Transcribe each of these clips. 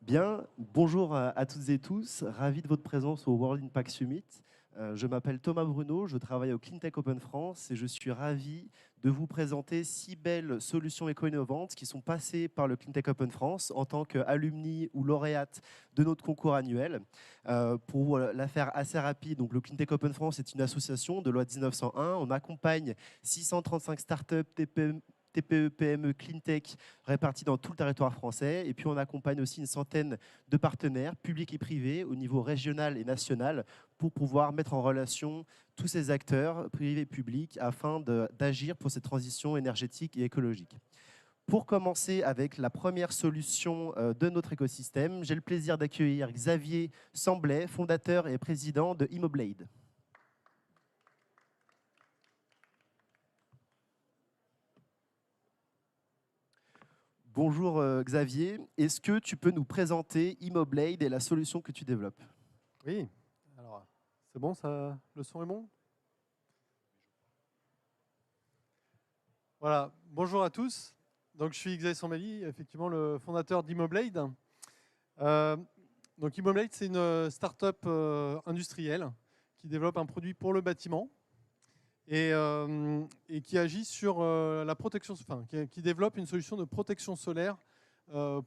Bien, bonjour à toutes et tous, ravi de votre présence au World Impact Summit. Je m'appelle Thomas Bruno, je travaille au Cleantech Open France et je suis ravi de vous présenter 6 belles solutions éco-innovantes qui sont passées par le Cleantech Open France en tant qu'alumni ou lauréate de notre concours annuel. Pour la faire assez rapide, donc le Cleantech Open France est une association de loi 1901. On accompagne 635 startups, TPE, PME, Cleantech répartis dans tout le territoire français. Et puis, on accompagne aussi une centaine de partenaires, publics et privés, au niveau régional et national, pour pouvoir mettre en relation tous ces acteurs, privés et publics, afin d'agir pour cette transition énergétique et écologique. Pour commencer avec la première solution de notre écosystème, j'ai le plaisir d'accueillir Xavier Samblet, fondateur et président de Immoblade. Bonjour Xavier, est-ce que tu peux nous présenter Immoblade et la solution que tu développes? Oui, alors c'est bon, ça, le son est bon? Voilà, bonjour à tous. Donc je suis Xavier Sambelli, effectivement le fondateur d'Immoblade. Donc Immoblade, c'est une start-up industrielle qui développe un produit pour le bâtiment et qui agit sur la protection, enfin qui développe une solution de protection solaire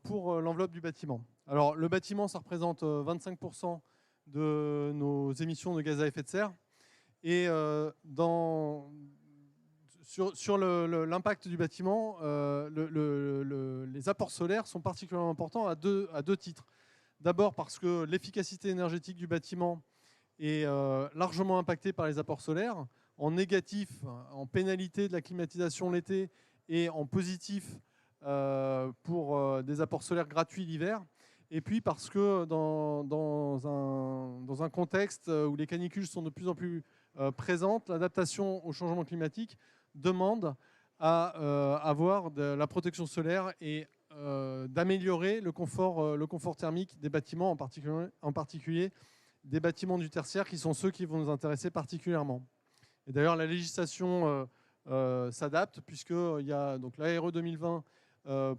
pour l'enveloppe du bâtiment. Alors le bâtiment, ça représente 25% de nos émissions de gaz à effet de serre. Et sur l'impact du bâtiment, les apports solaires sont particulièrement importants à deux titres. D'abord parce que l'efficacité énergétique du bâtiment est largement impactée par les apports solaires, en négatif, en pénalité de la climatisation l'été et en positif pour des apports solaires gratuits l'hiver. Et puis parce que dans un contexte où les canicules sont de plus en plus présentes, l'adaptation au changement climatique demande à avoir de la protection solaire et d'améliorer le confort thermique des bâtiments, en particulier des bâtiments du tertiaire, qui sont ceux qui vont nous intéresser particulièrement. Et d'ailleurs, la législation s'adapte, puisqu'il y a donc l'ARE 2020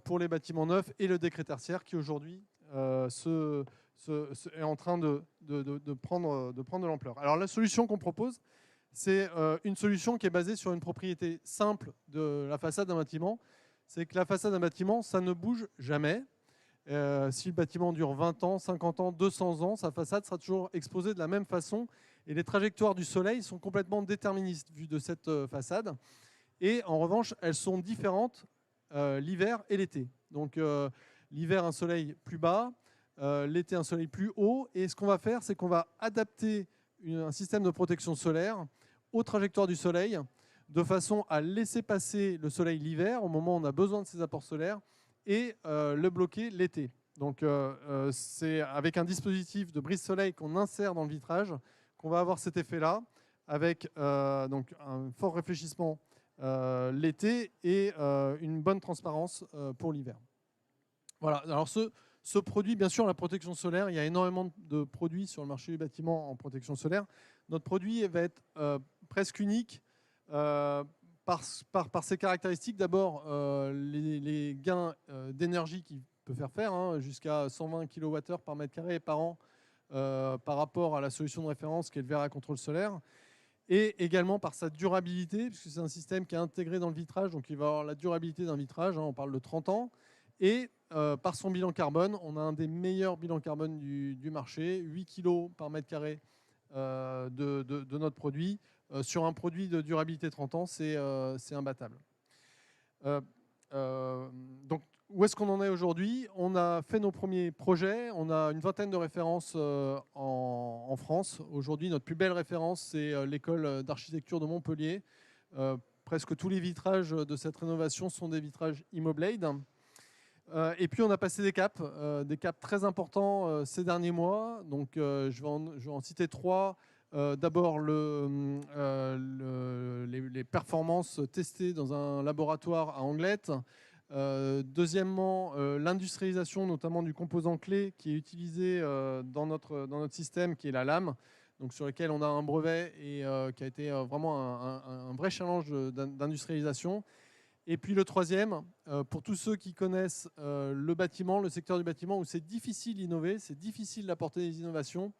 pour les bâtiments neufs et le décret tertiaire qui aujourd'hui est en train de prendre de l'ampleur. Alors la solution qu'on propose, c'est une solution qui est basée sur une propriété simple de la façade d'un bâtiment. C'est que la façade d'un bâtiment, ça ne bouge jamais. Si le bâtiment dure 20 ans, 50 ans, 200 ans, sa façade sera toujours exposée de la même façon. Et les trajectoires du soleil sont complètement déterministes vues de cette façade. Et en revanche, elles sont différentes l'hiver et l'été. Donc l'hiver, un soleil plus bas, l'été, un soleil plus haut. Et ce qu'on va faire, c'est qu'on va adapter un système de protection solaire aux trajectoires du soleil, de façon à laisser passer le soleil l'hiver, au moment où on a besoin de ces apports solaires, et le bloquer l'été. Donc c'est avec un dispositif de brise-soleil qu'on insère dans le vitrage qu'on va avoir cet effet-là, avec donc un fort réfléchissement l'été et une bonne transparence pour l'hiver. Voilà, alors ce produit, bien sûr, la protection solaire, il y a énormément de produits sur le marché du bâtiment en protection solaire. Notre produit va être presque unique par ses caractéristiques. D'abord, les gains d'énergie qu'il peut faire, jusqu'à 120 kWh par mètre carré par an par rapport à la solution de référence qui est le verre à contrôle solaire. Et également par sa durabilité, puisque c'est un système qui est intégré dans le vitrage, donc il va avoir la durabilité d'un vitrage, on parle de 30 ans. Et par son bilan carbone, on a un des meilleurs bilans carbone du marché, 8 kg par mètre carré de notre produit. Sur un produit de durabilité 30 ans, c'est imbattable. Donc, où est-ce qu'on en est aujourd'hui? On a fait nos premiers projets, on a une vingtaine de références en France. Aujourd'hui, notre plus belle référence, c'est l'école d'architecture de Montpellier. Presque tous les vitrages de cette rénovation sont des vitrages Immoblade. Et puis, on a passé des caps très importants ces derniers mois. Donc, je vais en citer trois. D'abord, les performances testées dans un laboratoire à Anglet. Deuxièmement, l'industrialisation notamment du composant clé qui est utilisé dans notre système, qui est la lame, donc sur lequel on a un brevet et qui a été vraiment un vrai challenge d'industrialisation. Et puis le troisième, pour tous ceux qui connaissent le bâtiment, le secteur du bâtiment, où c'est difficile d'innover, c'est difficile d'apporter des innovations,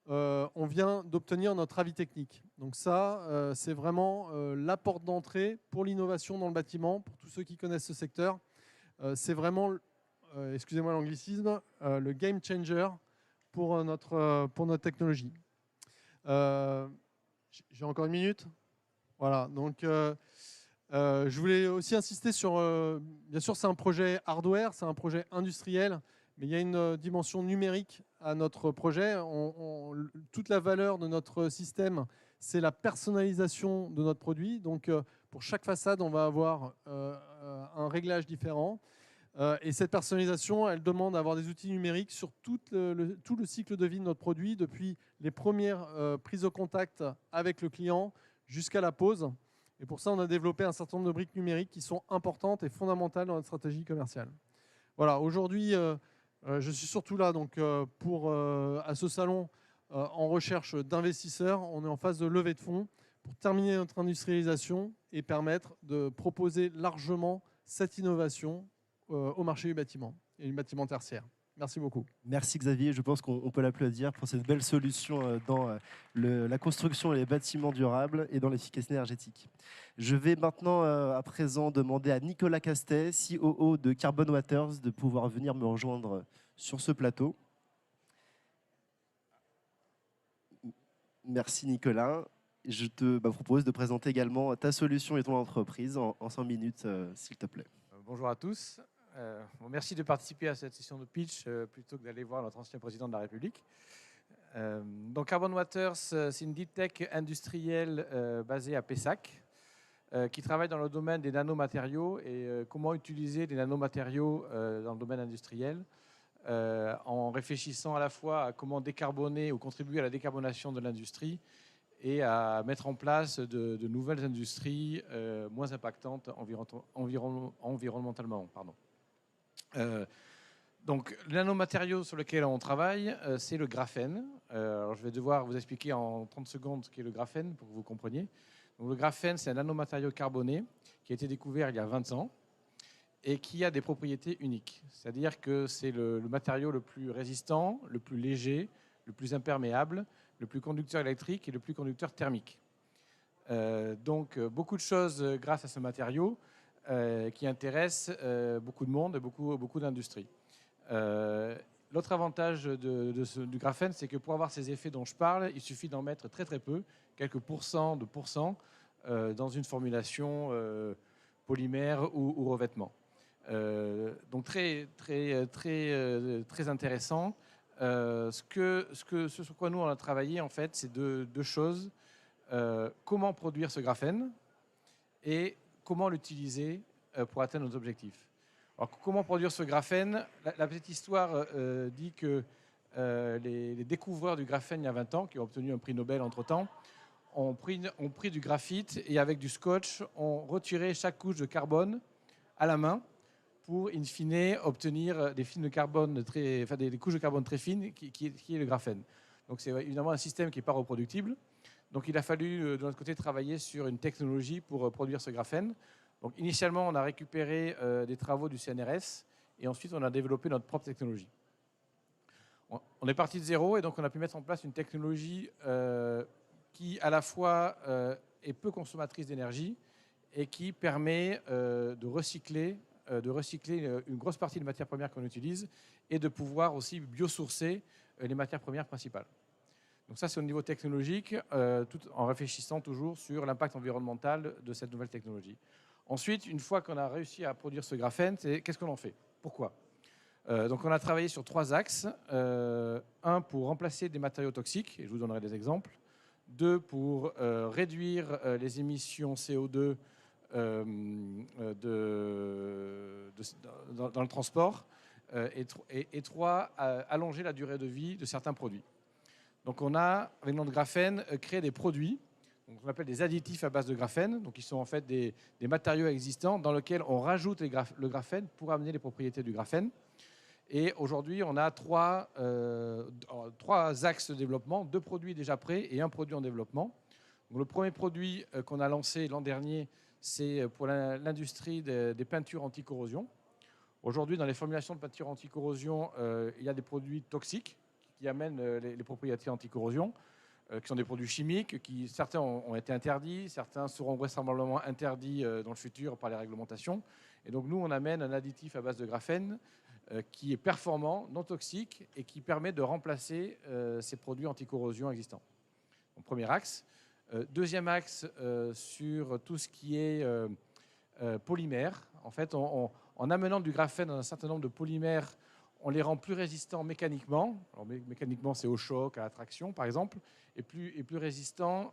on vient d'obtenir notre avis technique. Donc ça, c'est vraiment la porte d'entrée pour l'innovation dans le bâtiment, pour tous ceux qui connaissent ce secteur. C'est vraiment, excusez-moi l'anglicisme, le game changer pour notre technologie. J'ai encore une minute. Voilà, donc je voulais aussi insister sur, bien sûr c'est un projet hardware, c'est un projet industriel, mais il y a une dimension numérique à notre projet. Toute la valeur de notre système, c'est la personnalisation de notre produit. Donc pour chaque façade, on va avoir un réglage différent. Et cette personnalisation, elle demande d'avoir des outils numériques sur tout le cycle de vie de notre produit, depuis les premières prises de contact avec le client jusqu'à la pose. Et pour ça, on a développé un certain nombre de briques numériques qui sont importantes et fondamentales dans notre stratégie commerciale. Voilà, aujourd'hui, je suis surtout là donc, à ce salon en recherche d'investisseurs. On est en phase de levée de fonds pour terminer notre industrialisation et permettre de proposer largement cette innovation au marché du bâtiment et du bâtiment tertiaire. Merci beaucoup. Merci Xavier, je pense qu'on peut l'applaudir pour cette belle solution dans la construction et les bâtiments durables et dans l'efficacité énergétique. Je vais maintenant à présent demander à Nicolas Castet, COO de Carbon Waters, de pouvoir venir me rejoindre sur ce plateau. Merci Nicolas. Je te propose de présenter également ta solution et ton entreprise en 5 minutes, s'il te plaît. Bonjour à tous. Merci de participer à cette session de pitch plutôt que d'aller voir notre ancien président de la République. Donc Carbon Waters, c'est une deep tech industrielle basée à Pessac qui travaille dans le domaine des nanomatériaux et comment utiliser des nanomatériaux dans le domaine industriel en réfléchissant à la fois à comment décarboner ou contribuer à la décarbonation de l'industrie et à mettre en place de nouvelles industries moins impactantes environnementalement. Donc, les nanomatériaux sur lesquels on travaille, c'est le graphène. Alors, je vais devoir vous expliquer en 30 secondes ce qu'est le graphène pour que vous compreniez. Donc, le graphène, c'est un nanomatériau carboné qui a été découvert il y a 20 ans et qui a des propriétés uniques. C'est-à-dire que c'est le matériau le plus résistant, le plus léger, le plus imperméable, le plus conducteur électrique et le plus conducteur thermique. Donc, beaucoup de choses grâce à ce matériau qui intéresse beaucoup de monde et beaucoup d'industries. L'autre avantage du graphène, c'est que pour avoir ces effets dont je parle, il suffit d'en mettre très très peu, quelques pourcents dans une formulation polymère ou revêtement. Donc très intéressant. Ce sur quoi nous on a travaillé en fait, c'est deux choses. Comment produire ce graphène et comment l'utiliser pour atteindre nos objectifs. Alors, comment produire ce graphène ? La petite histoire dit que les découvreurs du graphène il y a 20 ans, qui ont obtenu un prix Nobel entre-temps, ont pris du graphite et avec du scotch, ont retiré chaque couche de carbone à la main pour, in fine, obtenir des couches de carbone très fines, qui est le graphène. Donc, c'est évidemment un système qui n'est pas reproductible. Donc, il a fallu, de notre côté, travailler sur une technologie pour produire ce graphène. Donc, initialement, on a récupéré des travaux du CNRS et ensuite, on a développé notre propre technologie. On est parti de zéro et donc, on a pu mettre en place une technologie qui, à la fois, est peu consommatrice d'énergie et qui permet de recycler une grosse partie des matières premières qu'on utilise et de pouvoir aussi biosourcer les matières premières principales. Donc ça, c'est au niveau technologique, tout en réfléchissant toujours sur l'impact environnemental de cette nouvelle technologie. Ensuite, une fois qu'on a réussi à produire ce graphène, qu'est-ce qu'on en fait ? Pourquoi ? Donc on a travaillé sur 3 axes. Un, pour remplacer des matériaux toxiques, et je vous donnerai des exemples. 2, pour réduire les émissions CO2 dans le transport. Et 3, allonger la durée de vie de certains produits. Donc on a, avec notre graphène, créé des produits, donc on appelle des additifs à base de graphène, donc qui sont en fait des matériaux existants dans lesquels on rajoute le graphène pour amener les propriétés du graphène. Et aujourd'hui, on a 3 axes de développement, 2 produits déjà prêts et 1 produit en développement. Donc le premier produit qu'on a lancé l'an dernier, c'est pour l'industrie des peintures anti-corrosion. Aujourd'hui, dans les formulations de peintures anti-corrosion, il y a des produits toxiques qui amènent les propriétés anti-corrosion, qui sont des produits chimiques, certains ont été interdits, certains seront vraisemblablement interdits dans le futur par les réglementations. Et donc nous, on amène un additif à base de graphène qui est performant, non toxique et qui permet de remplacer ces produits anti-corrosion existants. Donc, premier axe. Deuxième axe, sur tout ce qui est polymère. En fait, en amenant du graphène dans un certain nombre de polymères, on les rend plus résistants mécaniquement. Alors, mécaniquement, c'est au choc, à la traction, par exemple, et plus résistants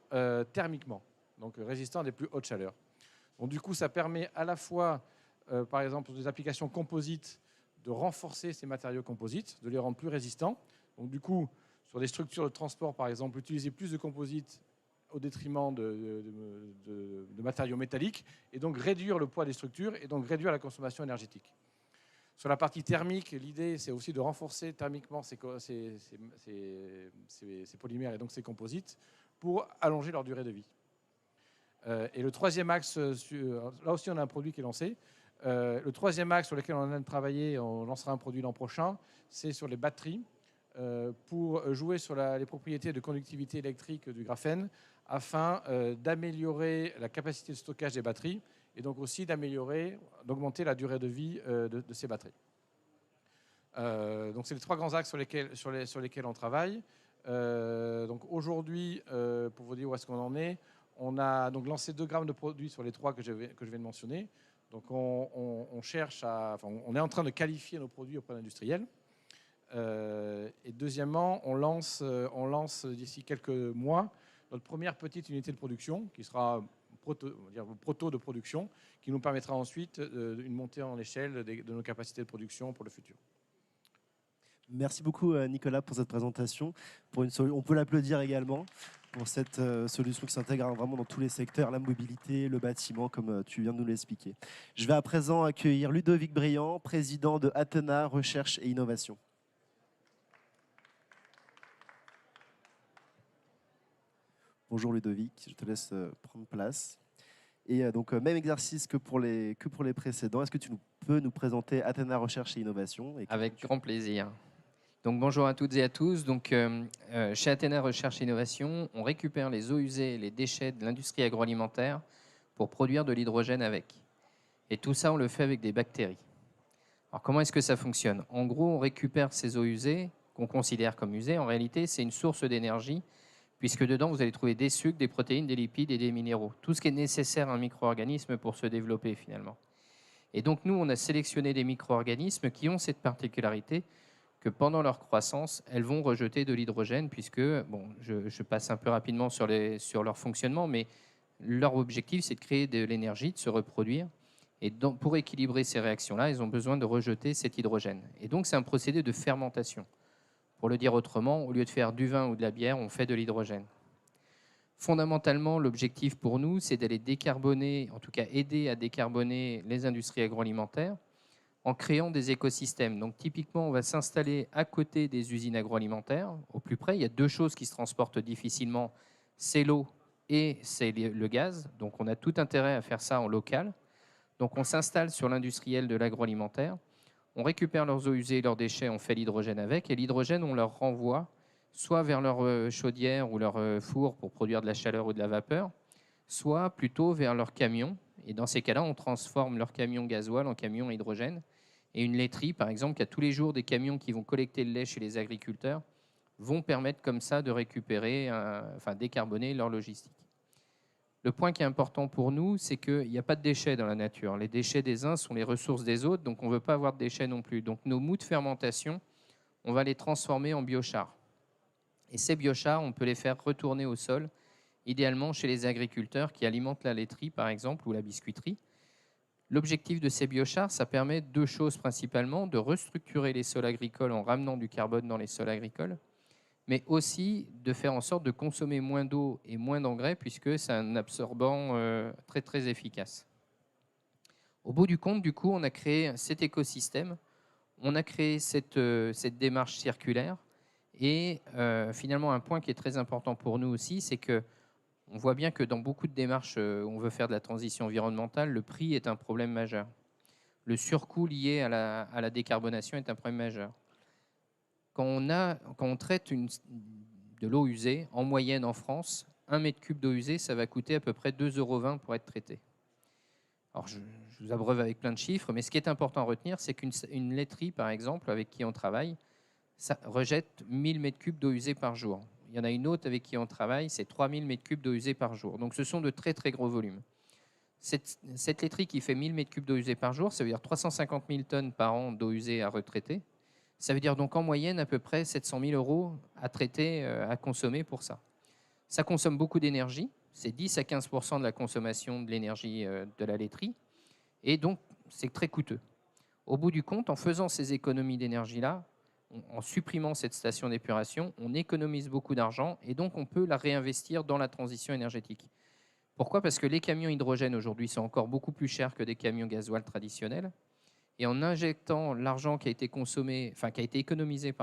thermiquement, donc résistants à des plus hautes chaleurs. Donc, du coup, ça permet à la fois, par exemple, pour des applications composites, de renforcer ces matériaux composites, de les rendre plus résistants. Donc, du coup, sur des structures de transport, par exemple, utiliser plus de composites au détriment de matériaux métalliques, et donc réduire le poids des structures, et donc réduire la consommation énergétique. Sur la partie thermique, l'idée, c'est aussi de renforcer thermiquement ces polymères et donc ces composites pour allonger leur durée de vie. Et le troisième axe, là aussi on a un produit qui est lancé. Le troisième axe sur lequel on est en train de travailler, on lancera un produit l'an prochain, c'est sur les batteries, pour jouer sur les propriétés de conductivité électrique du graphène, afin d'améliorer la capacité de stockage des batteries et donc aussi d'augmenter la durée de vie de ces batteries. Donc c'est les trois grands axes sur lesquels on travaille. Donc aujourd'hui, pour vous dire où est-ce qu'on en est, on a donc lancé 2 grammes de produits sur les 3 que je viens de mentionner. Donc on est en train de qualifier nos produits auprès d'industriels. Et deuxièmement, on lance d'ici quelques mois notre première petite unité de production qui sera proto de production, qui nous permettra ensuite une montée en échelle de nos capacités de production pour le futur. Merci beaucoup Nicolas pour cette présentation. On peut l'applaudir également pour cette solution qui s'intègre vraiment dans tous les secteurs, la mobilité, le bâtiment, comme tu viens de nous l'expliquer. Je vais à présent accueillir Ludovic Briand, président de Athena Recherche et Innovation. Bonjour Ludovic, je te laisse prendre place. Et donc, même exercice que pour les précédents. Est-ce que tu peux nous présenter Athena Recherche et Innovation? Avec grand plaisir. Donc, bonjour à toutes et à tous. Donc, chez Athena Recherche et Innovation, on récupère les eaux usées et les déchets de l'industrie agroalimentaire pour produire de l'hydrogène avec. Et tout ça, on le fait avec des bactéries. Alors, comment est-ce que ça fonctionne? En gros, on récupère ces eaux usées, qu'on considère comme usées. En réalité, c'est une source d'énergie, puisque dedans, vous allez trouver des sucres, des protéines, des lipides et des minéraux. Tout ce qui est nécessaire à un micro-organisme pour se développer, finalement. Et donc, nous, on a sélectionné des micro-organismes qui ont cette particularité que pendant leur croissance, elles vont rejeter de l'hydrogène, puisque, bon, je passe un peu rapidement sur leur fonctionnement, mais leur objectif, c'est de créer de l'énergie, de se reproduire. Et pour équilibrer ces réactions-là, ils ont besoin de rejeter cet hydrogène. Et donc, c'est un procédé de fermentation. Pour le dire autrement, au lieu de faire du vin ou de la bière, on fait de l'hydrogène. Fondamentalement, l'objectif pour nous, c'est d'aller décarboner, en tout cas aider à décarboner les industries agroalimentaires en créant des écosystèmes. Donc typiquement, on va s'installer à côté des usines agroalimentaires, au plus près. Il y a 2 choses qui se transportent difficilement, c'est l'eau et c'est le gaz. Donc on a tout intérêt à faire ça en local. Donc on s'installe sur l'industriel de l'agroalimentaire. On récupère leurs eaux usées et leurs déchets, on fait l'hydrogène avec. Et l'hydrogène, on leur renvoie soit vers leur chaudière ou leur four pour produire de la chaleur ou de la vapeur, soit plutôt vers leur camion. Et dans ces cas-là, on transforme leur camion gasoil en camion hydrogène. Et une laiterie, par exemple, qui a tous les jours des camions qui vont collecter le lait chez les agriculteurs, vont permettre comme ça de récupérer, décarboner leur logistique. Le point qui est important pour nous, c'est qu'il n'y a pas de déchets dans la nature. Les déchets des uns sont les ressources des autres, donc on ne veut pas avoir de déchets non plus. Donc nos mous de fermentation, on va les transformer en biochars. Et ces biochars, on peut les faire retourner au sol, idéalement chez les agriculteurs qui alimentent la laiterie, par exemple, ou la biscuiterie. L'objectif de ces biochars, ça permet 2 choses principalement, de restructurer les sols agricoles en ramenant du carbone dans les sols agricoles, mais aussi de faire en sorte de consommer moins d'eau et moins d'engrais, puisque c'est un absorbant très, très efficace. Au bout du compte, du coup, on a créé cet écosystème, on a créé cette démarche circulaire, et finalement, un point qui est très important pour nous aussi, c'est que On voit bien que dans beaucoup de démarches où on veut faire de la transition environnementale, le prix est un problème majeur. Le surcoût lié à la décarbonation est un problème majeur. Quand on traite de l'eau usée, en moyenne en France, 1 mètre cube d'eau usée, ça va coûter à peu près 2,20 € pour être traité. Alors, je vous abreuve avec plein de chiffres, mais ce qui est important à retenir, c'est qu'une laiterie, par exemple, avec qui on travaille, ça rejette 1000 mètres cubes d'eau usée par jour. Il y en a une autre avec qui on travaille, c'est 3000 mètres cubes d'eau usée par jour. Donc, ce sont de très, très gros volumes. Cette laiterie qui fait 1000 mètres cubes d'eau usée par jour, ça veut dire 350 000 tonnes par an d'eau usée à retraiter. Ça veut dire donc en moyenne à peu près 700 000 € à traiter, à consommer pour ça. Ça consomme beaucoup d'énergie, c'est 10 à 15% de la consommation de l'énergie de la laiterie, et donc c'est très coûteux. Au bout du compte, en faisant ces économies d'énergie-là, en supprimant cette station d'épuration, on économise beaucoup d'argent et donc on peut la réinvestir dans la transition énergétique. Pourquoi ? Parce que les camions hydrogène aujourd'hui sont encore beaucoup plus chers que des camions gasoil traditionnels. Et en injectant l'argent qui a été consommé, enfin qui a été économisé, du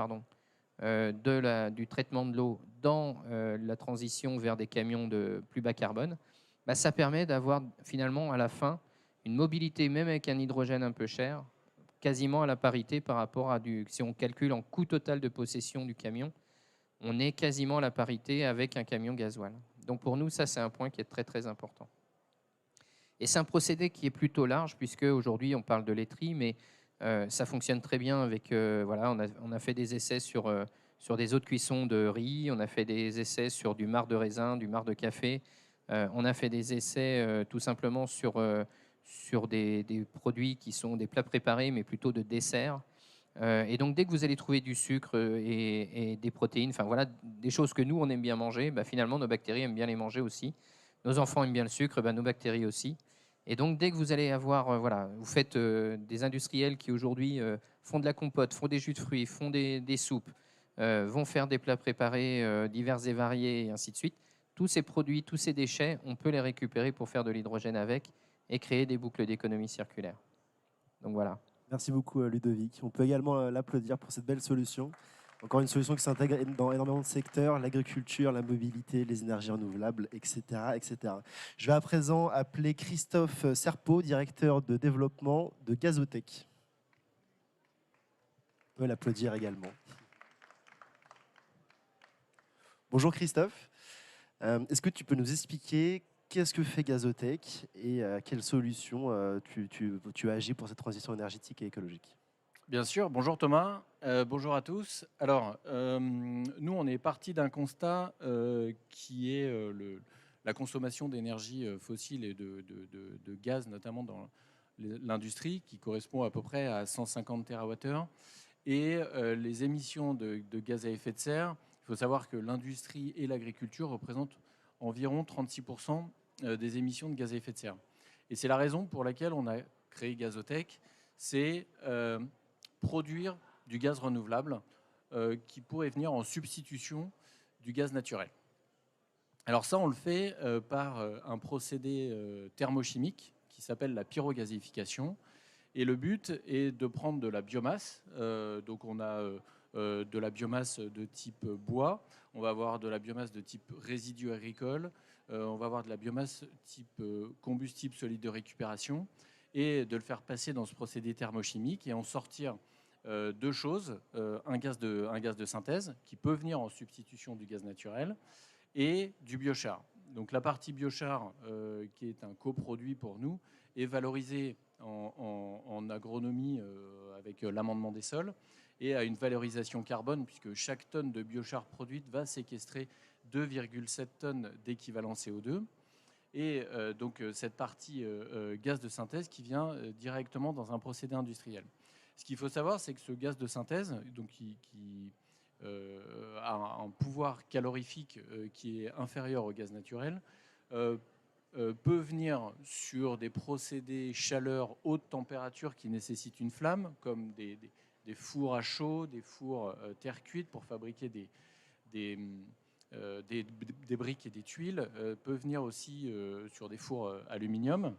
traitement de l'eau dans la transition vers des camions de plus bas carbone, bah, ça permet d'avoir finalement à la fin une mobilité, même avec un hydrogène un peu cher, quasiment à la parité par rapport à si on calcule en coût total de possession du camion, on est quasiment à la parité avec un camion gasoil. Donc pour nous, ça c'est un point qui est très très important. Et c'est un procédé qui est plutôt large, puisque aujourd'hui on parle de laiterie, mais ça fonctionne très bien avec. On a fait des essais sur des eaux de cuisson de riz, on a fait des essais sur du marc de raisin, du marc de café, on a fait des essais tout simplement sur des produits qui sont des plats préparés, mais plutôt de dessert. Et donc dès que vous allez trouver du sucre et des protéines, enfin voilà, des choses que nous on aime bien manger, bah, finalement nos bactéries aiment bien les manger aussi. Nos enfants aiment bien le sucre, bah, nos bactéries aussi. Et donc, dès que vous allez avoir, vous faites des industriels qui aujourd'hui font de la compote, font des jus de fruits, font des soupes, vont faire des plats préparés divers et variés, et ainsi de suite. Tous ces produits, tous ces déchets, on peut les récupérer pour faire de l'hydrogène avec et créer des boucles d'économie circulaire. Donc voilà. Merci beaucoup Ludovic. On peut également l'applaudir pour cette belle solution. Encore une solution qui s'intègre dans énormément de secteurs, l'agriculture, la mobilité, les énergies renouvelables, etc., etc. Je vais à présent appeler Christophe Serpeau, directeur de développement de Gazotech. On peut l'applaudir également. Bonjour Christophe. Est-ce que tu peux nous expliquer qu'est-ce que fait Gazotech et quelles solutions tu agis pour cette transition énergétique et écologique ? Bien sûr, bonjour Thomas, bonjour à tous. Alors, nous, on est parti d'un constat qui est la consommation d'énergie fossile et de gaz, notamment dans l'industrie, qui correspond à peu près à 150 TWh, et les émissions de gaz à effet de serre. Il faut savoir que l'industrie et l'agriculture représentent environ 36% des émissions de gaz à effet de serre. Et c'est la raison pour laquelle on a créé Gazotech, c'est produire du gaz renouvelable qui pourrait venir en substitution du gaz naturel. Alors ça, on le fait par un procédé thermochimique qui s'appelle la pyrogazéification. Et le but est de prendre de la biomasse. Donc on a de la biomasse de type bois, on va avoir de la biomasse de type résidus agricoles, on va avoir de la biomasse type combustible solide de récupération, et de le faire passer dans ce procédé thermochimique et en sortir deux choses, un gaz de synthèse qui peut venir en substitution du gaz naturel et du biochar. Donc la partie biochar, qui est un coproduit pour nous, est valorisée en agronomie avec l'amendement des sols et à une valorisation carbone, puisque chaque tonne de biochar produite va séquestrer 2,7 tonnes d'équivalent CO2. Et donc cette partie gaz de synthèse qui vient directement dans un procédé industriel. Ce qu'il faut savoir, c'est que ce gaz de synthèse, donc qui a un pouvoir calorifique qui est inférieur au gaz naturel, peut venir sur des procédés chaleur haute température qui nécessitent une flamme, comme des fours à chaud, des fours terre cuite pour fabriquer des briques et des tuiles, peut venir aussi sur des fours aluminium.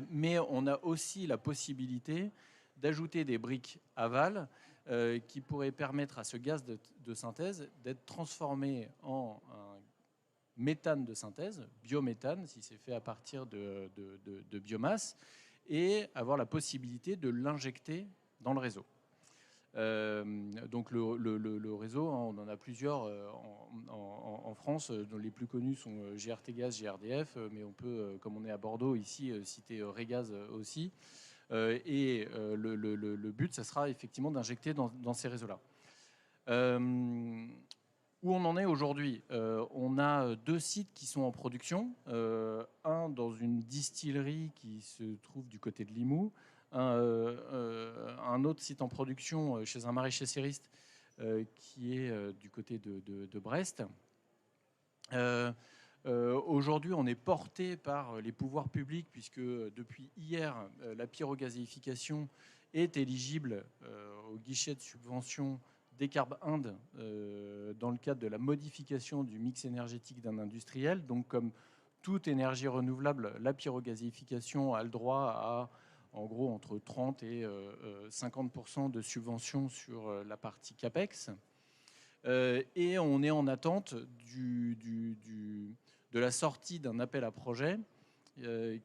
Mais on a aussi la possibilité d'ajouter des briques aval qui pourraient permettre à ce gaz de synthèse d'être transformé en un méthane de synthèse, biométhane, si c'est fait à partir de biomasse, et avoir la possibilité de l'injecter dans le réseau. Donc le réseau, on en a plusieurs en France, dont les plus connus sont GRT Gaz, GRDF, mais on peut, comme on est à Bordeaux ici, citer Régaz aussi. Et le but, ça sera effectivement d'injecter dans ces réseaux-là. Où on en est aujourd'hui, on a 2 sites qui sont en production, un dans une distillerie qui se trouve du côté de Limoux, un autre site en production chez un maraîcher serriste qui est du côté de Brest. Aujourd'hui, on est porté par les pouvoirs publics puisque depuis hier, la pyrogazéification est éligible au guichet de subvention Décarb Inde dans le cadre de la modification du mix énergétique d'un industriel. Donc, comme toute énergie renouvelable, la pyrogazéification a le droit à, en gros, entre 30 et 50% de subvention sur la partie CAPEX. Et on est en attente de la sortie d'un appel à projet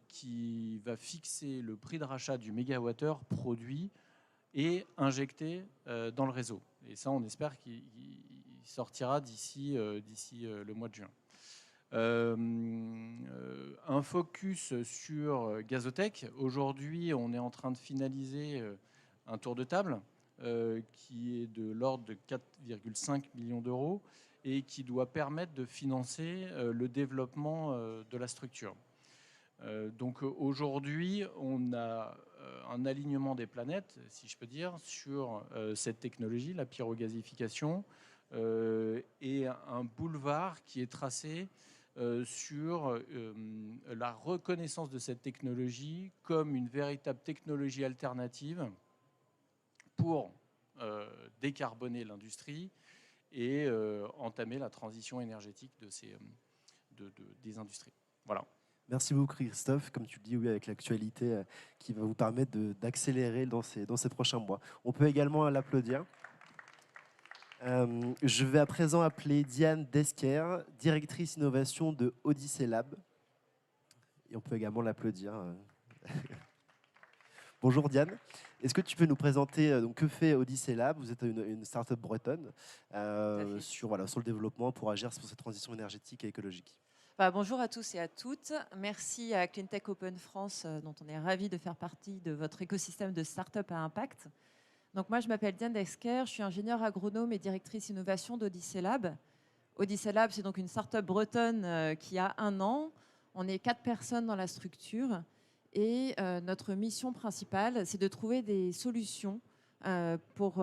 qui va fixer le prix de rachat du mégawattheure produit et injecté dans le réseau. Et ça, on espère qu'il sortira d'ici le mois de juin. Un focus sur Gazotech. Aujourd'hui, on est en train de finaliser un tour de table qui est de l'ordre de 4,5 millions d'euros et qui doit permettre de financer le développement de la structure. Donc aujourd'hui, on a un alignement des planètes, si je peux dire, sur cette technologie, la pyrogazéification, et un boulevard qui est tracé sur la reconnaissance de cette technologie comme une véritable technologie alternative pour décarboner l'industrie et entamer la transition énergétique des industries. Voilà. Merci beaucoup Christophe, comme tu le dis, oui, avec l'actualité qui va vous permettre d'accélérer dans ces prochains mois. On peut également l'applaudir. Je vais à présent appeler Diane Desquer, directrice innovation de Odyssey Lab. Et on peut également l'applaudir. Bonjour Diane, est-ce que tu peux nous présenter donc, que fait Odyssey Lab? Vous êtes une start-up bretonne sur le développement pour agir sur cette transition énergétique et écologique. Bonjour à tous et à toutes. Merci à Cleantech Open France, dont on est ravis de faire partie de votre écosystème de start-up à impact. Donc moi, je m'appelle Diane Desquer, je suis ingénieure agronome et directrice innovation d'Odyssey Lab. Odyssey Lab, c'est donc une start-up bretonne qui a 1 an. On est 4 personnes dans la structure. Et notre mission principale, c'est de trouver des solutions pour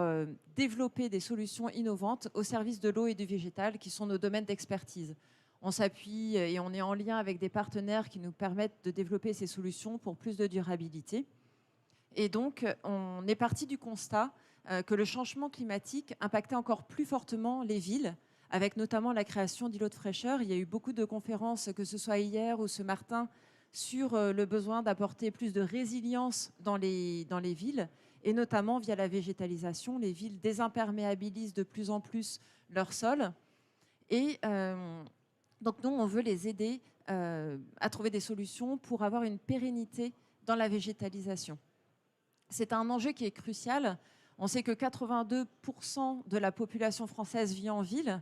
développer des solutions innovantes au service de l'eau et du végétal, qui sont nos domaines d'expertise. On s'appuie et on est en lien avec des partenaires qui nous permettent de développer ces solutions pour plus de durabilité. Et donc, on est parti du constat que le changement climatique impactait encore plus fortement les villes, avec notamment la création d'îlots de fraîcheur. Il y a eu beaucoup de conférences, que ce soit hier ou ce matin, sur le besoin d'apporter plus de résilience dans les villes, et notamment via la végétalisation. Les villes désimperméabilisent de plus en plus leur sol. Et donc nous, on veut les aider à trouver des solutions pour avoir une pérennité dans la végétalisation. C'est un enjeu qui est crucial. On sait que 82% de la population française vit en ville,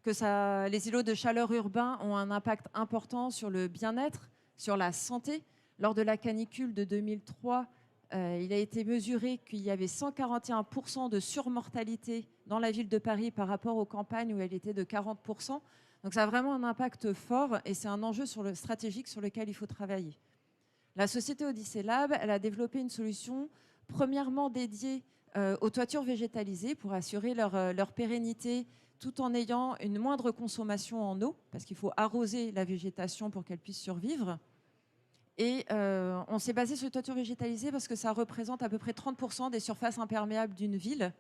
que les îlots de chaleur urbains ont un impact important sur le bien-être, sur la santé. Lors de la canicule de 2003, il a été mesuré qu'il y avait 141% de surmortalité dans la ville de Paris par rapport aux campagnes où elle était de 40%. Donc ça a vraiment un impact fort et c'est un enjeu stratégique sur lequel il faut travailler. La société Odyssey Lab, elle a développé une solution premièrement dédiée aux toitures végétalisées pour assurer leur pérennité tout en ayant une moindre consommation en eau, parce qu'il faut arroser la végétation pour qu'elle puisse survivre. Et on s'est basé sur les toitures végétalisées parce que ça représente à peu près 30% des surfaces imperméables d'une ville.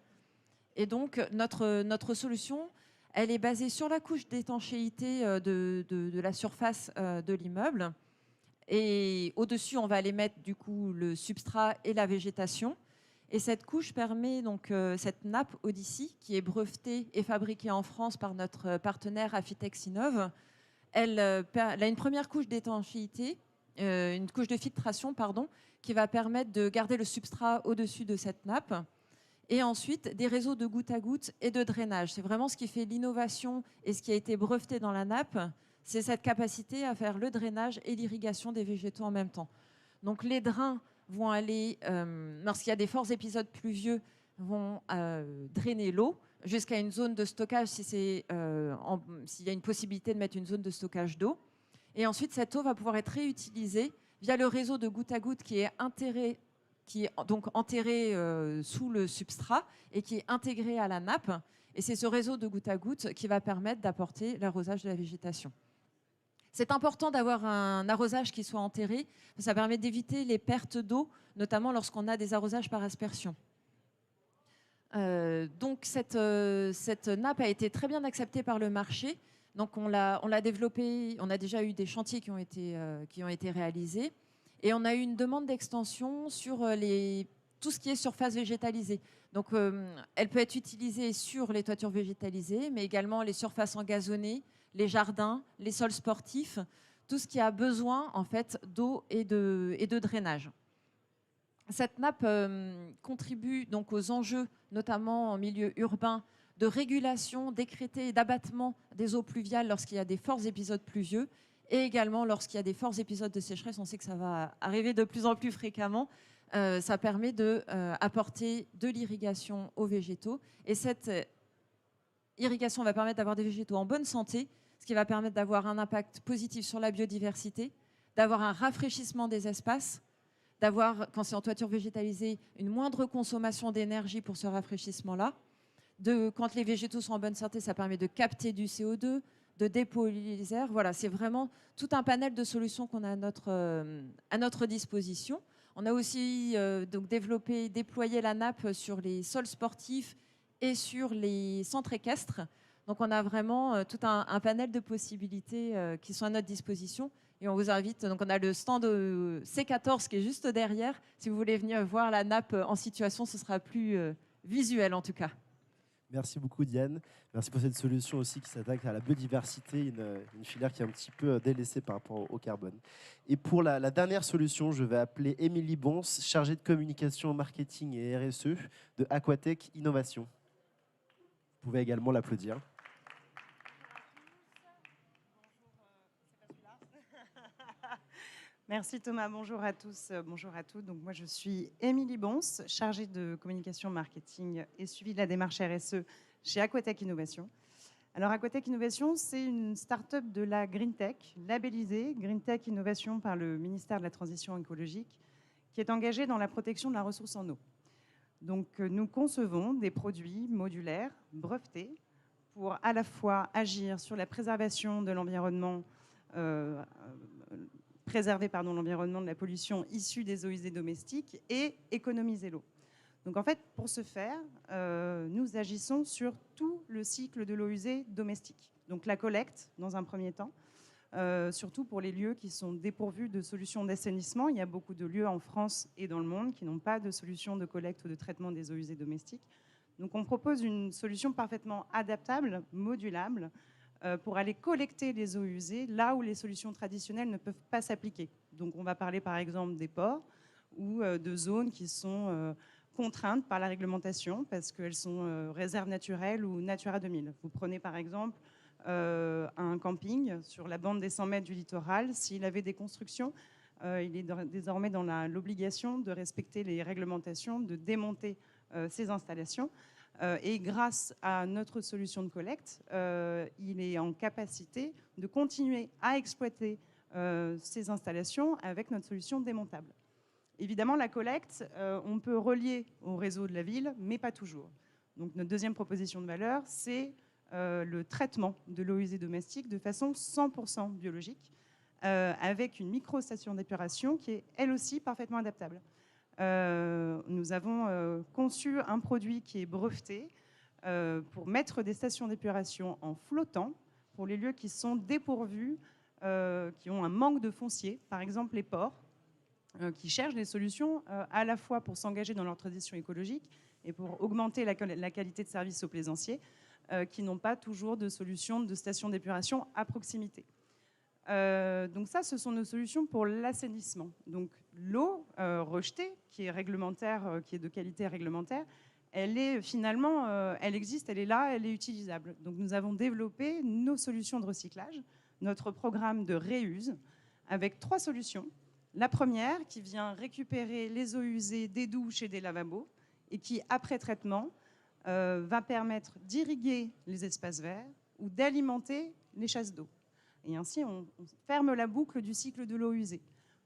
Et donc notre solution, elle est basée sur la couche d'étanchéité de la surface de l'immeuble. Et au-dessus, on va aller mettre du coup le substrat et la végétation. Et cette couche permet donc cette nappe Odyssey, qui est brevetée et fabriquée en France par notre partenaire Affitex Innov. elle a une première couche d'étanchéité, une couche de filtration, pardon, qui va permettre de garder le substrat au-dessus de cette nappe. Et ensuite, des réseaux de goutte à goutte et de drainage. C'est vraiment ce qui fait l'innovation et ce qui a été breveté dans la nappe. C'est cette capacité à faire le drainage et l'irrigation des végétaux en même temps. Donc les drains vont aller, lorsqu'il y a des forts épisodes pluvieux, vont drainer l'eau jusqu'à une zone de stockage s'il y a une possibilité de mettre une zone de stockage d'eau. Et ensuite, cette eau va pouvoir être réutilisée via le réseau de goutte à goutte qui est donc enterré sous le substrat et qui est intégré à la nappe. Et c'est ce réseau de goutte à goutte qui va permettre d'apporter l'arrosage de la végétation. C'est important d'avoir un arrosage qui soit enterré. Ça permet d'éviter les pertes d'eau, notamment lorsqu'on a des arrosages par aspersion. Donc cette nappe a été très bien acceptée par le marché. Donc on l'a développée. On a déjà eu des chantiers qui ont été réalisés. Et on a eu une demande d'extension sur tout ce qui est surface végétalisée. Donc, elle peut être utilisée sur les toitures végétalisées, mais également les surfaces engazonnées, les jardins, les sols sportifs, tout ce qui a besoin en fait d'eau et de drainage. Cette nappe contribue donc aux enjeux, notamment en milieu urbain, de régulation décrétée et d'abattement des eaux pluviales lorsqu'il y a des forts épisodes pluvieux. Et également, lorsqu'il y a des forts épisodes de sécheresse, on sait que ça va arriver de plus en plus fréquemment, ça permet d'apporter de l'irrigation aux végétaux. Et cette irrigation va permettre d'avoir des végétaux en bonne santé, ce qui va permettre d'avoir un impact positif sur la biodiversité, d'avoir un rafraîchissement des espaces, d'avoir, quand c'est en toiture végétalisée, une moindre consommation d'énergie pour ce rafraîchissement-là. Quand les végétaux sont en bonne santé, ça permet de capter du CO2, de dépolluer les airs. Voilà, c'est vraiment tout un panel de solutions qu'on a à notre disposition. On a aussi donc déployé la nappe sur les sols sportifs et sur les centres équestres. Donc on a vraiment tout un panel de possibilités qui sont à notre disposition. Et on vous invite, donc on a le stand C14 qui est juste derrière. Si vous voulez venir voir la nappe en situation, ce sera plus visuel en tout cas. Merci beaucoup Diane. Merci pour cette solution aussi qui s'attaque à la biodiversité, une filière qui est un petit peu délaissée par rapport au carbone. Et pour la dernière solution, je vais appeler Émilie Bons, chargée de communication, marketing et RSE de Aquatech Innovation. Vous pouvez également l'applaudir. Merci Thomas, bonjour à tous, bonjour à toutes. Donc moi je suis Émilie Bons, chargée de communication, marketing et suivi de la démarche RSE chez Aquatech Innovation. Alors Aquatech Innovation, c'est une start-up de la Green Tech, labellisée Green Tech Innovation par le ministère de la Transition écologique, qui est engagée dans la protection de la ressource en eau. Donc nous concevons des produits modulaires, brevetés, pour à la fois agir sur la préservation de l'environnement, préserver l'environnement de la pollution issue des eaux usées domestiques et économiser l'eau. Donc en fait, pour ce faire, nous agissons sur tout le cycle de l'eau usée domestique. Donc la collecte, dans un premier temps, surtout pour les lieux qui sont dépourvus de solutions d'assainissement. Il y a beaucoup de lieux en France et dans le monde qui n'ont pas de solution de collecte ou de traitement des eaux usées domestiques. Donc on propose une solution parfaitement adaptable, modulable, pour aller collecter les eaux usées là où les solutions traditionnelles ne peuvent pas s'appliquer. Donc on va parler par exemple des ports ou de zones qui sont contraintes par la réglementation parce qu'elles sont réserves naturelles ou Natura 2000. Vous prenez par exemple un camping sur la bande des 100 mètres du littoral. S'il avait des constructions, il est désormais dans l'obligation de respecter les réglementations, de démonter ces installations. Et grâce à notre solution de collecte, il est en capacité de continuer à exploiter ces installations avec notre solution démontable. Évidemment, la collecte, on peut relier au réseau de la ville, mais pas toujours. Donc notre deuxième proposition de valeur, c'est le traitement de l'eau usée domestique de façon 100% biologique, avec une micro-station d'épuration qui est elle aussi parfaitement adaptable. Nous avons conçu un produit qui est breveté pour mettre des stations d'épuration en flottant pour les lieux qui sont dépourvus, qui ont un manque de foncier, par exemple les ports, qui cherchent des solutions à la fois pour s'engager dans leur transition écologique et pour augmenter la qualité de service aux plaisanciers, qui n'ont pas toujours de solution de stations d'épuration à proximité. Donc ça, ce sont nos solutions pour l'assainissement. Donc l'eau rejetée, qui est réglementaire, qui est de qualité réglementaire, elle est finalement, elle existe, elle est là, elle est utilisable. Donc nous avons développé nos solutions de recyclage, notre programme de réuse, avec 3 solutions. La première, qui vient récupérer les eaux usées des douches et des lavabos, et qui, après traitement, va permettre d'irriguer les espaces verts ou d'alimenter les chasses d'eau. Et ainsi, on ferme la boucle du cycle de l'eau usée.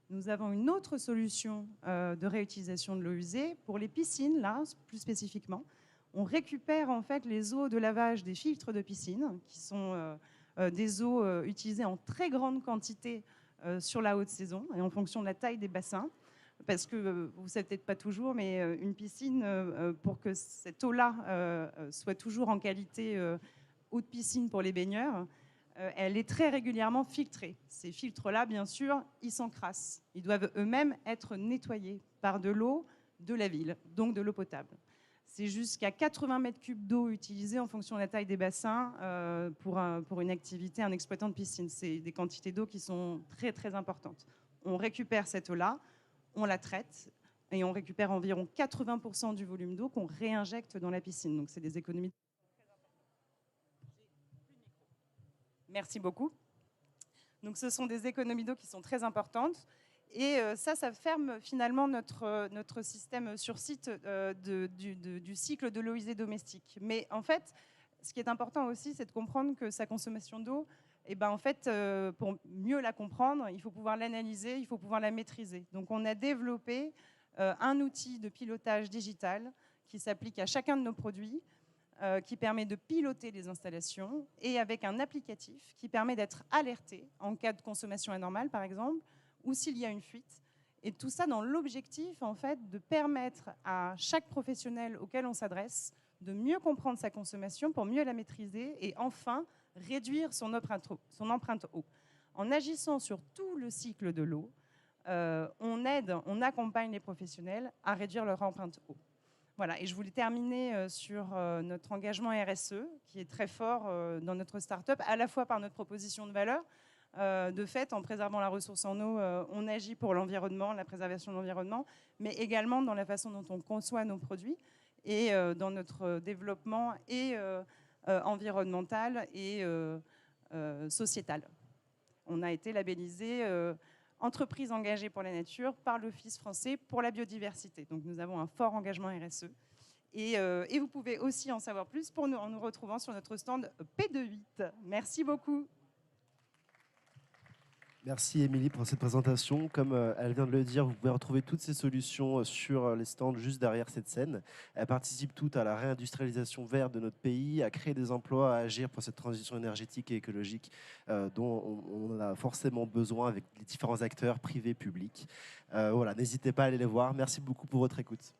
Nous avons une autre solution de réutilisation de l'eau usée pour les piscines, là, plus spécifiquement. On récupère en fait les eaux de lavage des filtres de piscine, qui sont des eaux utilisées en très grande quantité sur la haute saison et en fonction de la taille des bassins. Parce que vous ne savez peut-être pas toujours, mais une piscine, pour que cette eau-là soit toujours en qualité eau de piscine pour les baigneurs, elle est très régulièrement filtrée. Ces filtres-là, bien sûr, ils s'encrassent. Ils doivent eux-mêmes être nettoyés par de l'eau de la ville, donc de l'eau potable. C'est jusqu'à 80 mètres cubes d'eau utilisée en fonction de la taille des bassins pour une activité, un exploitant de piscine. C'est des quantités d'eau qui sont très, très importantes. On récupère cette eau-là, on la traite et on récupère environ 80% du volume d'eau qu'on réinjecte dans la piscine. Donc, c'est des économies. Merci beaucoup. Donc, ce sont des économies d'eau qui sont très importantes. Et ça ferme finalement notre système sur site du cycle de l'eau usée domestique. Mais en fait, ce qui est important aussi, c'est de comprendre que sa consommation d'eau, eh ben, en fait, pour mieux la comprendre, il faut pouvoir l'analyser, il faut pouvoir la maîtriser. Donc, on a développé un outil de pilotage digital qui s'applique à chacun de nos produits, qui permet de piloter les installations et avec un applicatif qui permet d'être alerté en cas de consommation anormale, par exemple, ou s'il y a une fuite. Et tout ça dans l'objectif, en fait, de permettre à chaque professionnel auquel on s'adresse de mieux comprendre sa consommation pour mieux la maîtriser et enfin réduire son empreinte eau. En agissant sur tout le cycle de l'eau, on accompagne les professionnels à réduire leur empreinte eau. Voilà, et je voulais terminer sur notre engagement RSE, qui est très fort dans notre start-up, à la fois par notre proposition de valeur. De fait, en préservant la ressource en eau, on agit pour l'environnement, la préservation de l'environnement, mais également dans la façon dont on conçoit nos produits et dans notre développement et environnemental et sociétal. On a été labellisé entreprise engagée pour la nature par l'Office français pour la biodiversité. Donc nous avons un fort engagement RSE. Et vous pouvez aussi en savoir plus en nous retrouvant sur notre stand P28. Merci beaucoup. Merci Émilie pour cette présentation. Comme elle vient de le dire, vous pouvez retrouver toutes ces solutions sur les stands juste derrière cette scène. Elles participent toutes à la réindustrialisation verte de notre pays, à créer des emplois, à agir pour cette transition énergétique et écologique dont on a forcément besoin avec les différents acteurs privés, publics. Voilà, n'hésitez pas à aller les voir. Merci beaucoup pour votre écoute.